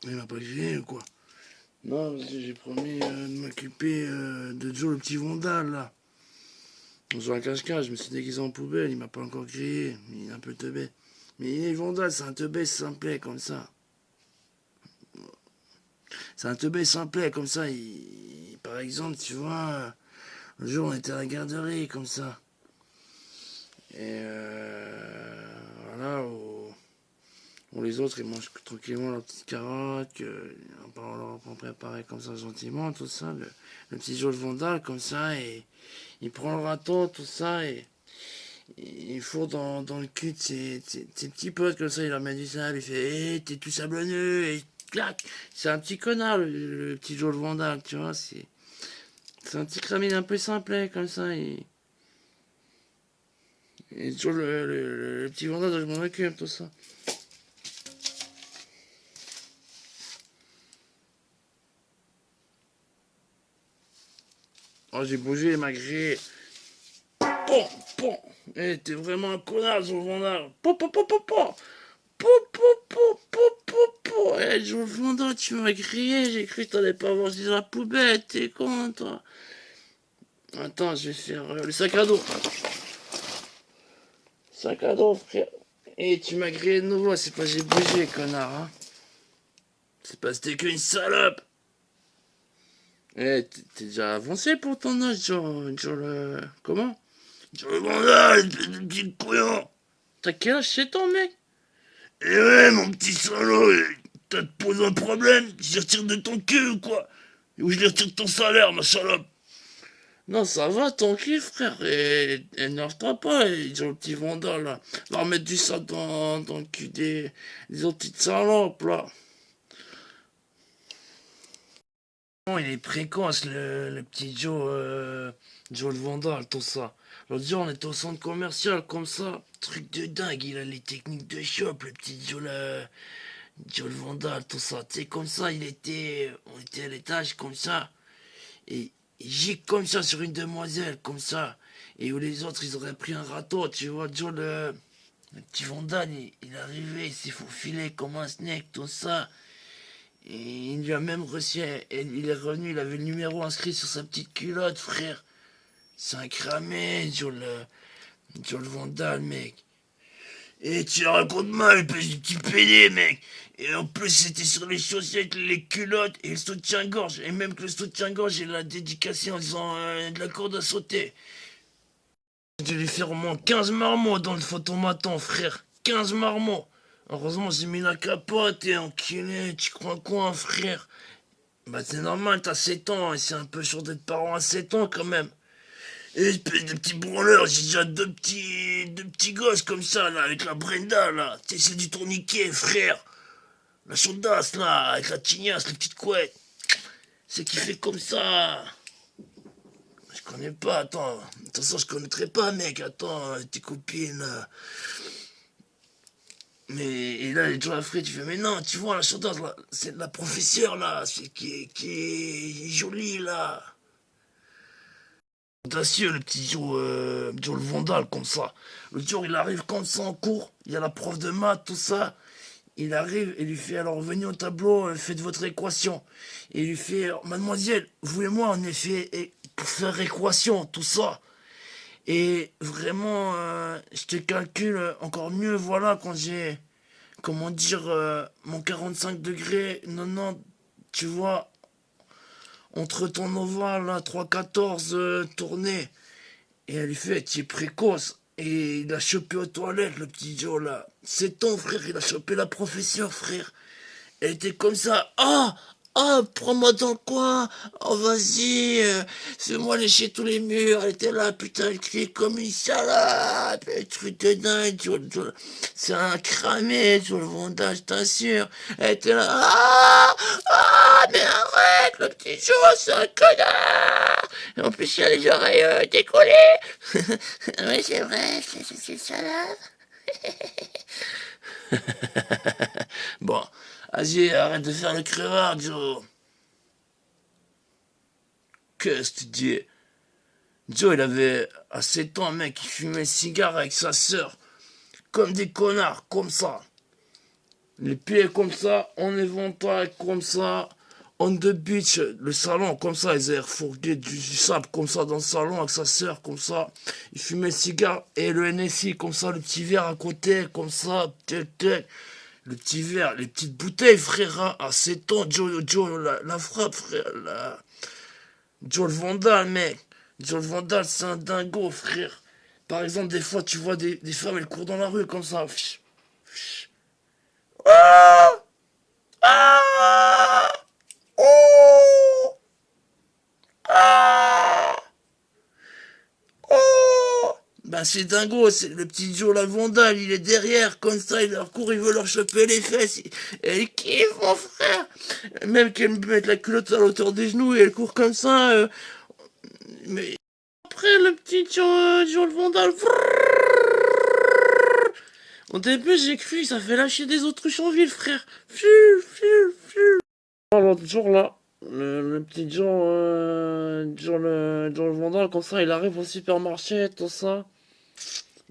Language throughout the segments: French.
Il m'a pas grillé ou quoi? Non, parce que j'ai promis de m'occuper de Joe le petit Vandal là. On joue à cache-cache, je me suis déguisé en poubelle, il m'a pas encore grillé, il est un peu teubé. Mais il est Vandal, c'est un teubé simplet comme ça. C'est un teubé simplet comme ça. Par exemple, tu vois, le jour on était à la garderie comme ça. Et voilà, où les autres ils mangent tranquillement leurs petites carottes, on leur en préparer comme ça gentiment, tout ça. Le petit Joe le Vandal comme ça, et il prend le râteau, tout ça, et il fourre dans le cul de ses petits potes comme ça, il leur met du sable, il fait t'es tout sablonneux, et clac. C'est un petit connard, le petit Joe le Vandal, tu vois, c'est un petit cramine un peu simplet comme ça, et Joe le petit Vandal, je m'en occupe, tout ça. Oh, j'ai bougé, malgré. Bon, bon. Eh, t'es vraiment un connard, Joe le Vandal. Po, po, po, po, po. Po, po, po, po, po, po. Eh, Joe le Vandal, tu m'as grillé, j'ai cru que t'allais pas voir dans la poubelle, t'es con, toi. Attends, je vais faire le sac à dos. Sac à dos, frère. Et tu m'as grillé de nouveau, c'est pas j'ai bougé, connard, hein. C'est pas c'était qu'une salope. Eh, t'es déjà avancé pour ton âge, genre le... Comment? Genre le vandal, le petit couillon. T'as quel âge c'est ton mec? Eh ouais, mon petit salaud, t'as te posé un problème? Je les retire de ton cul ou quoi? Ou je les retire de ton salaire, ma salope? Non, ça va, tranquille, frère. Et énerve-toi pas, ils ont le petit vandal, là. Va remettre du sang dans le cul des autres petites salopes, là. Bon, il est précoce, le petit Joe le vandal, tout ça. L'autre jour, on était au centre commercial, comme ça. Truc de dingue, il a les techniques de shop, le petit Joe le vandal, tout ça. Tu sais, comme ça, on était à l'étage, comme ça. Et il gicle comme ça sur une demoiselle, comme ça. Et où les autres, ils auraient pris un râteau, tu vois, Joe, le petit Vandal, il est arrivé, il s'est faufilé comme un snake, tout ça. Et il lui a même reçu, il est revenu, il avait le numéro inscrit sur sa petite culotte, frère. C'est un cramé, Joe le Vandal, mec. Et tu racontes mal, espèce de petit pédé, mec. Et en plus, c'était sur les chaussettes, les culottes et le soutien-gorge. Et même que le soutien-gorge, il l'a dédicacé en disant de la corde à sauter. J'ai dû lui faire au moins 15 marmots dans le photomaton, frère. 15 marmots. Heureusement, j'ai mis la capote et enculé. Tu crois quoi, frère? Bah, c'est normal, t'as 7 ans et c'est un peu chaud d'être parent à 7 ans quand même. Et espèce de petit branleur, j'ai déjà deux petits gosses comme ça, là, avec la Brenda, là. C'est du tourniquet, frère. La chaudasse, là, avec la tignasse, les petites couettes. C'est qui fait comme ça. Je connais pas, attends. De toute façon, je connaîtrais pas, mec. Attends, tes copines, là. Mais, et là, les Joe Alfred, tu fais, mais non, tu vois, la chaudasse, là, c'est la professeure, là, c'est qui est jolie, là. Audacieux, le petit Joe le Vandal, comme ça. Le jour, il arrive comme ça en cours, il y a la prof de maths, tout ça. Il arrive et lui fait, alors venez au tableau, faites votre équation. Et il lui fait, mademoiselle, vous et moi, on est fait pour faire équation, tout ça. Et vraiment, je te calcule encore mieux, voilà, quand j'ai, comment dire, mon 45 degrés, 90, tu vois, entre ton ovale, là, 3,14 tourné. Et elle lui fait, tu es précoce. Et il a chopé aux toilettes, le petit Joe, là. C'est ton frère, il a chopé la professeure, frère. Elle était comme ça. Ah, ah, prends-moi dans le coin. Oh, vas-y, fais-moi lécher tous les murs. Elle était là, putain, elle criait comme une salade. Le truc de dingue, c'est un cramé sur le vendage, je t'assure. Elle était là. Ah, ah, mais arrête, le petit Joe, c'est un connard. Et en plus, il a les oreilles décollées. Oui, c'est vrai, c'est une salade. Bon, vas-y, arrête de faire le crevard, Joe. Qu'est-ce que tu dis? Joe, il avait à 7 ans, mec, il fumait le cigare avec sa sœur. Comme des connards, comme ça. Les pieds comme ça, en éventail comme ça, on the beach, le salon comme ça, ils avaient refourgué du sable comme ça dans le salon avec sa sœur comme ça. Il fumait le cigare et le NSI comme ça, le petit verre à côté comme ça, tic tic. Le petit verre, les petites bouteilles, frère, à 7 ans, Joe, la frappe, frère, Joe le Vandal, mec. Joe le Vandal, c'est un dingo, frère. Par exemple, des fois, tu vois des femmes, elles courent dans la rue comme ça. Ah! Ah! Oh! Ah! Oh! Ben c'est dingo, c'est le petit Joe la Vandal, il est derrière, comme ça, il leur court, il veut leur choper les fesses. Et il kiffe, mon frère! Même qu'elle me mette la culotte à l'auteur des genoux et elle court comme ça. Mais après, le petit Joe le Vandal. Au début, j'ai cru, ça fait lâcher des autruches en ville, frère. Fiu, fiu, fiu. L'autre jour, là, le petit Joe le Vandal, comme ça, il arrive au supermarché, tout ça.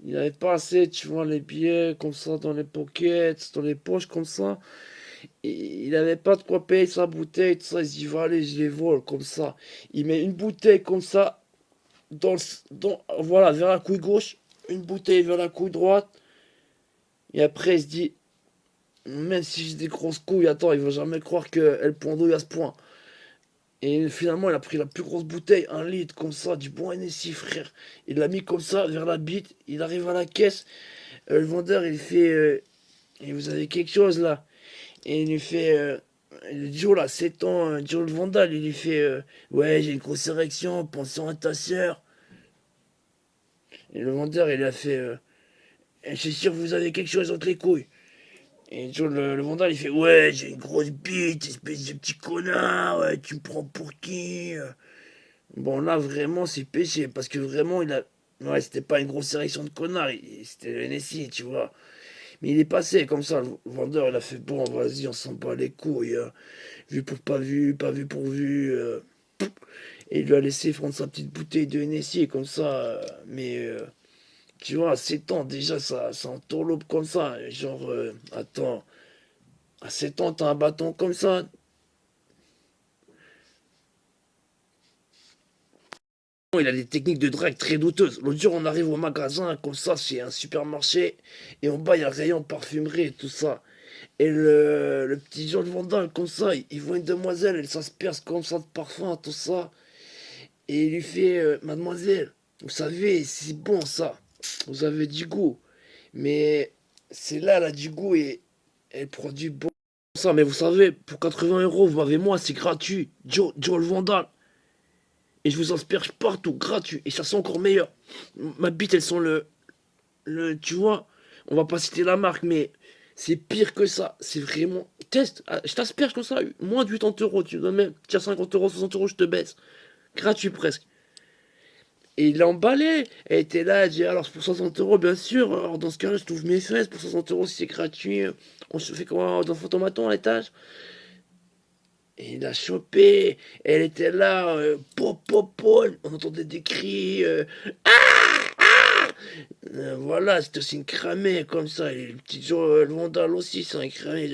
Il avait pas assez, tu vois, les billets, comme ça, dans les pockets, dans les poches, comme ça. Et il avait pas de quoi payer sa bouteille, tout ça. Il se dit, va aller, je les vole, comme ça. Il met une bouteille, comme ça, voilà, vers la couille gauche, une bouteille vers la couille droite. Et après, il se dit, même si j'ai des grosses couilles, attends, il va jamais croire qu'elle pendouille à ce point. Et finalement, il a pris la plus grosse bouteille, 1 litre, comme ça, du bon NSI, frère. Il l'a mis comme ça, vers la bite. Il arrive à la caisse. Le vendeur, il fait et vous avez quelque chose là? Et il lui fait Joe là, 7 ans, Joe le Vandal, il lui fait ouais, j'ai une grosse érection, pension à ta sœur. Et le vendeur, il a fait je suis sûr que vous avez quelque chose entre les couilles. Et Joe le Vandal, il fait ouais, j'ai une grosse bite, espèce de petit connard, ouais, tu me prends pour qui? Bon, là, vraiment, c'est péché, parce que vraiment, il a. Ouais, c'était pas une grosse érection de connard, c'était le NSI, tu vois. Mais il est passé comme ça, le vendeur, il a fait bon, vas-y, on s'en bat les couilles, vu pour pas vu, pas vu pour vu. Et il lui a laissé prendre sa petite bouteille de NSI, comme ça, mais tu vois, à 7 ans, déjà, ça entourloupe comme ça. Genre, attends, à 7 ans, t'as un bâton comme ça. Il a des techniques de drague très douteuses. L'autre jour, on arrive au magasin, comme ça, c'est un supermarché, et en bas, il y a un rayon parfumerie et tout ça. Et le petit Jean de Vandal, comme ça, il voit une demoiselle, elle s'asperge comme ça de parfum, tout ça. Et il lui fait mademoiselle, vous savez, c'est bon ça. Vous avez du goût. Mais c'est là, elle a du goût et elle produit bon ça. Mais vous savez, pour 80 euros, vous m'avez moi, c'est gratuit. Joe le Vandal. Et je vous asperge partout, gratuit. Et ça sent encore meilleur. Ma bite, elles sont tu vois, on va pas citer la marque, mais c'est pire que ça. C'est vraiment. Test, ah, je t'asperge comme ça, moins de 80 euros. Tu donnes même, tiens, 50 euros, 60 euros, je te baisse. Gratuit presque. Et il l'a emballé. Elle était là, elle dit alors c'est pour 60 euros, bien sûr. Alors dans ce cas-là, je trouve mes fesses pour 60 euros si c'est gratuit. On se fait comment dans photomaton à l'étage. Et il a chopé. Elle était là, pop, pop, pop. On entendait des cris. Voilà, c'était aussi une cramée comme ça. Et le petit Joe, le Vandal aussi, c'est un cramé.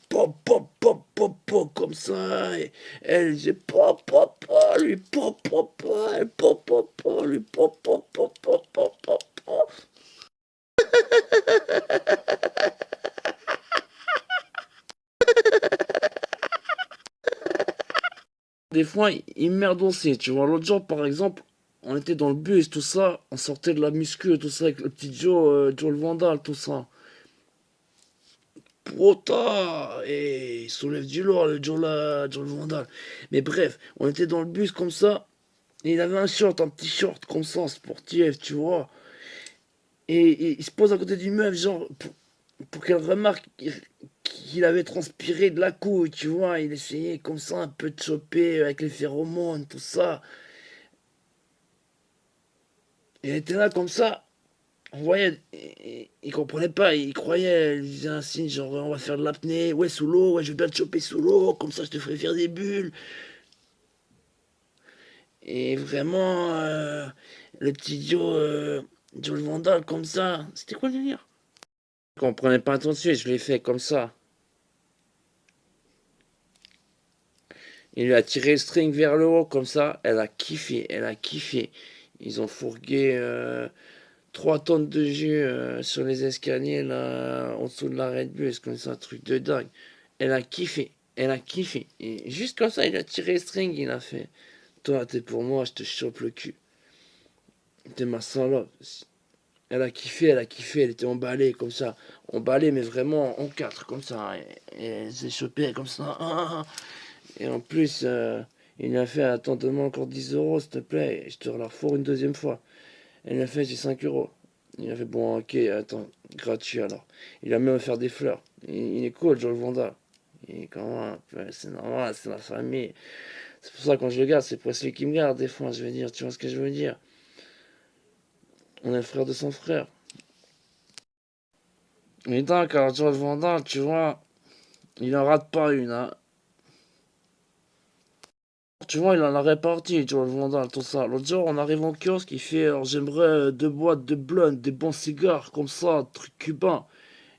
Pop, pop, pop, pop, pop, comme ça. Et elle disait pop, pop, pop, lui pop, pop, pop, elle pop, pop, pop, lui pop, pop, pop, pop, pop, pop, pop. Des fois, il merde aussi, tu vois. L'autre jour, par exemple, on était dans le bus, tout ça. On sortait de la muscu, tout ça, avec le petit Joe le Vandal, tout ça. Prota et il soulève du lourd, Joe le Vandal. Mais bref, on était dans le bus comme ça. Et il avait un petit short comme ça, sportif, tu vois. Et il se pose à côté d'une meuf, genre, pour qu'elle remarque qu'il avait transpiré de la couille, tu vois. Il essayait comme ça un peu de choper avec les phéromones, tout ça. Et elle était là comme ça. On voyait, il comprenait pas, il croyait, il faisait un signe genre on va faire de l'apnée, ouais sous l'eau, ouais je vais bien te choper sous l'eau, comme ça je te ferai faire des bulles. Et vraiment, le petit Joe le Vandal comme ça, c'était quoi le délire? Comprenez pas tout de suite, je l'ai fait comme ça. Il lui a tiré le string vers le haut, comme ça. Elle a kiffé, elle a kiffé. Ils ont fourgué 3 tonnes de jus sur les escaliers, là, en dessous de l'arrêt de bus, comme ça, un truc de dingue. Elle a kiffé, elle a kiffé. Et juste comme ça, il a tiré le string, il a fait. Toi, t'es pour moi, je te chope le cul. T'es ma salope. Elle a kiffé, elle était emballée comme ça. Emballée, mais vraiment en quatre, comme ça. Et elle s'est chopée comme ça. Et en plus, il a fait, attends, donne-moi encore 10 euros, s'il te plaît. Je te la refourre une deuxième fois. Elle a fait, j'ai 5 euros. Il a fait, bon, ok, attends, gratuit alors. Il a même offert des fleurs. Il est cool, Joe le Vanda. Et comment, c'est normal, c'est la famille. C'est pour ça, quand je le garde, c'est presque lui qui me garde, des fois, je veux dire, tu vois ce que je veux dire. On est le frère de son frère. Mais donc, alors, Joe le Vanda, tu vois, il en rate pas une, hein. Tu vois, il en a réparti, tu vois, le Vandal, tout ça. L'autre jour, on arrive en kiosque, il fait, alors j'aimerais 2 boîtes de blondes, des bons cigares, comme ça, truc cubain.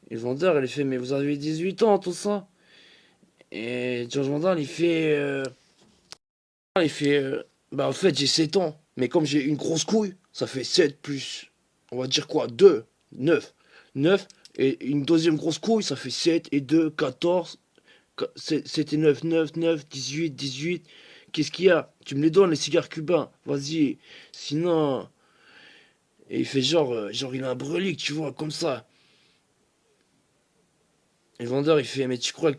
Et le vendeur, il fait, mais vous avez 18 ans, tout ça. Et George Vandal, bah en fait, j'ai 7 ans. Mais comme j'ai une grosse couille, ça fait 7 plus, on va dire quoi, 2 9 9 et une deuxième grosse couille, ça fait 7 et 2 14. C'était 9 18. Qu'est-ce qu'il y a? Tu me les donnes, les cigares cubains. Vas-y. Sinon. Et il fait genre, il a un brelique, tu vois, comme ça. Et le vendeur, il fait, mais tu crois, que-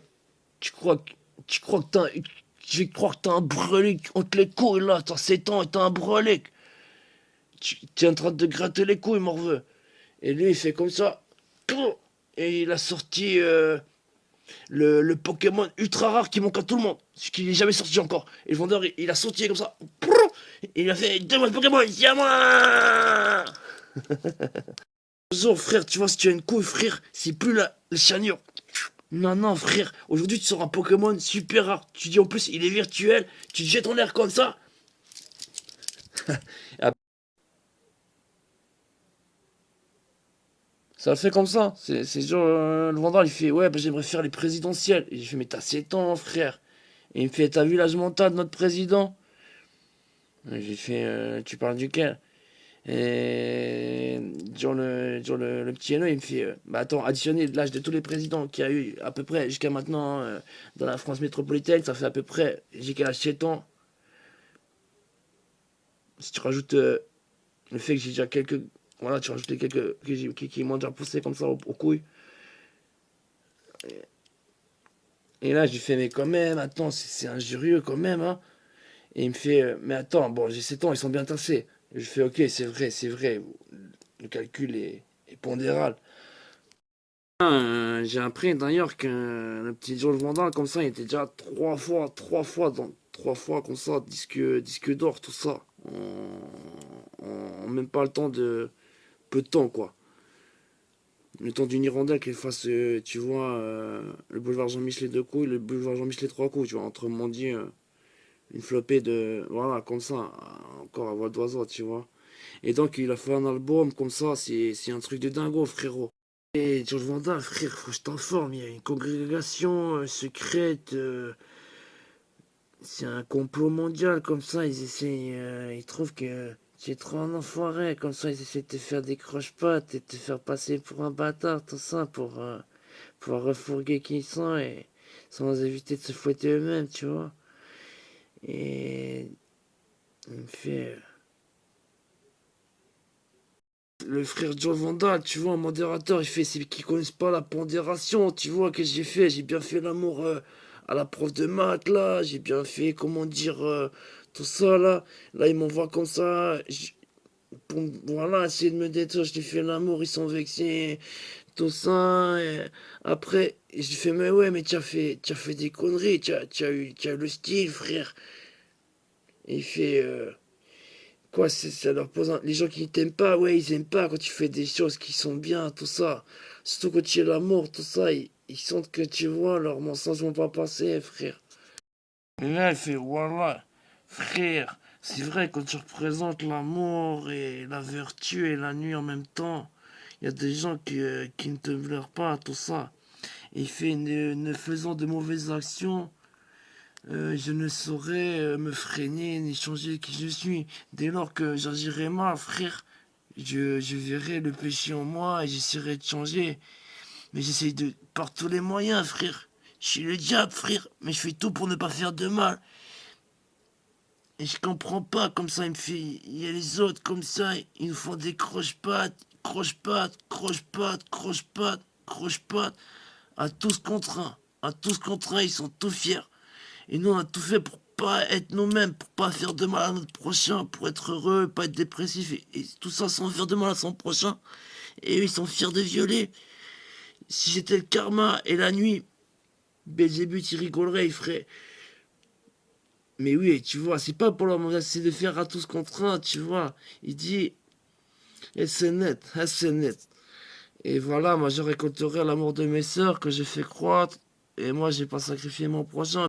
tu crois que t'as, je vais croire que t'as un brelique entre les couilles, là. T'as 7 ans et t'as un brelique. Tu es en train de gratter les couilles, morveux. Et lui, il fait comme ça. Et il a sorti le Pokémon ultra rare qui manque à tout le monde. Ce qui n'est jamais sorti encore. Et le vendeur, il a sauté comme ça. Et il a fait donne-moi le Pokémon, c'est à moi. Bonjour frère, tu vois, si tu as une couille, frère, c'est plus la chanure. Non, non, frère, aujourd'hui tu sors un Pokémon super rare. Tu dis en plus, il est virtuel, tu te jettes en l'air comme ça. Ah, ça le fait comme ça. C'est genre, le vendeur, il fait, ouais, bah, j'aimerais faire les présidentielles. Et je fais, mais t'as 7 ans, frère. Et il me fait, t'as vu l'âge mental de notre président? Et j'ai fait, tu parles duquel? Et le petit Hainaut, il me fait bah attends, additionner l'âge de tous les présidents qu'il y a eu à peu près jusqu'à maintenant dans la France métropolitaine, ça fait à peu près, j'ai quel âge 7 ans. Si tu rajoutes le fait que j'ai déjà quelques. Voilà, tu rajoutes les quelques qui m'ont déjà poussé comme ça aux couilles. Et là, j'ai fait, mais quand même, attends, c'est injurieux quand même, hein. Et il me fait, mais attends, bon, j'ai 7 ans, ils sont bien tassés. Et je fais, ok, c'est vrai, le calcul est pondéral. J'ai appris d'ailleurs que le petit Joe le Vandal, comme ça, il était déjà 3 fois comme ça, disque d'or, tout ça. En même pas le temps de. Peu de temps, quoi. Le temps d'une hirondelle qu'il fasse, tu vois, le boulevard Jean-Michel 2 coups et le boulevard Jean-Michel 3 coups, tu vois, entre Mondi, une flopée de. Voilà, comme ça, encore à voix d'oiseau, tu vois. Et donc, il a fait un album comme ça, c'est un truc de dingo, frérot. Et George Vandal, frère, faut que je t'informe, il y a une congrégation secrète, c'est un complot mondial, comme ça, ils essayent, ils trouvent que tu es trop un enfoiré, comme ça, ils essaient de te faire des croche-pattes et de te faire passer pour un bâtard, tout ça, pour pouvoir refourguer qui ils sont et sans éviter de se fouetter eux-mêmes, tu vois. Et il me fait, le frère John Vandal, tu vois, un modérateur, il fait, c'est qu'ils connaissent pas la pondération, tu vois, que j'ai fait, j'ai bien fait l'amour à la prof de maths, là, j'ai bien fait, comment dire, tout ça, là, ils m'envoient comme ça, pour, voilà, essayer de me détruire, j'ai fait l'amour, ils sont vexés, tout ça, et après, je lui fais, mais ouais, mais tu as fait des conneries, tu as eu le style, frère, et il fait, quoi, ça leur pose les gens qui t'aiment pas, ouais, ils aiment pas quand tu fais des choses qui sont bien, tout ça. Surtout quand tu es l'amour, tout ça, ils sentent que tu vois, leurs mensonges vont pas passer, frère. Et là, il fait, voilà, frère, c'est vrai, quand tu représentes l'amour et la vertu et la nuit en même temps, Il y a des gens qui ne te pleurent pas, tout ça. Et fait, ne faisant de mauvaises actions, je ne saurais me freiner ni changer qui je suis. Dès lors que j'agirai mal, frère, je verrai le péché en moi et j'essaierai de changer. Mais j'essaye de par tous les moyens, frère. Je suis le diable, frère, mais je fais tout pour ne pas faire de mal. Et je comprends pas, comme ça, il me fait. Il y a les autres, comme ça, ils nous font des croche-pattes, croche-pattes, croche-pattes, croche-pattes, croche-pattes. À tous contre un. À tous contre un, ils sont tout fiers. Et nous, on a tout fait pour pas être nous-mêmes, pour pas faire de mal à notre prochain, pour être heureux, pas être dépressif. Et tout ça sans faire de mal à son prochain. Et eux, ils sont fiers de violer. Si j'étais le karma et la nuit, Belzébuth, il rigolerait, il ferait. Mais oui, tu vois, c'est pas pour leur menacer de faire à tous contre un, tu vois. Il dit, et c'est net, et c'est net. Et voilà, moi je récolterai l'amour de mes sœurs que j'ai fait croître. Et moi, j'ai pas sacrifié mon prochain.